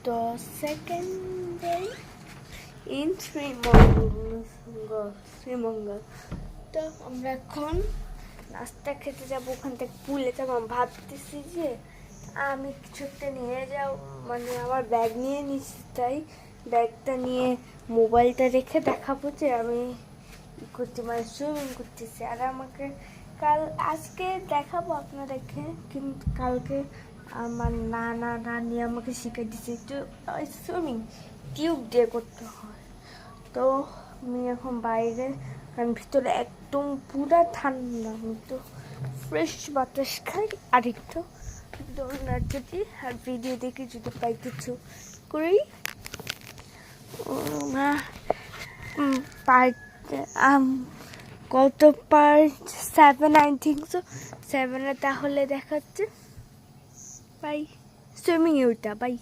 the second day in Sreemangal. তো আমরা এখন নাস্তা খেতে যাবো, ওখান থেকে পুলে যাবো। ভাবতেছি যে আমি কিছু একটা নিয়ে যাও, মানে আমার ব্যাগ নিয়ে নিচ্ছি, তাই ব্যাগটা নিয়ে মোবাইলটা রেখে দেখাবো যে আমি করছি, মানে সুইমিং করতেছি। আর আমাকে আজকে দেখাবো আপনাদেরকে, কিন্তু কালকে আমার নানি আমাকে শিখিয়ে দিচ্ছে একটু সুইমিং টিউব দিয়ে করতে হয়। তো আমি এখন বাইরে, কারণ ভিতরে একদম পুরা ঠান্ডা, আমি তো ফ্রেশ বাতাস খাই আর একটু দৌড়ার যদি আর ভিডিও দেখি যদি পাই কিছু করি। পার্ট কত পার্ট 7 আই থিঙ্ক সো, 7 তাহলে দেখাচ্ছে। বাই, সুইমিং ওইটা বাই।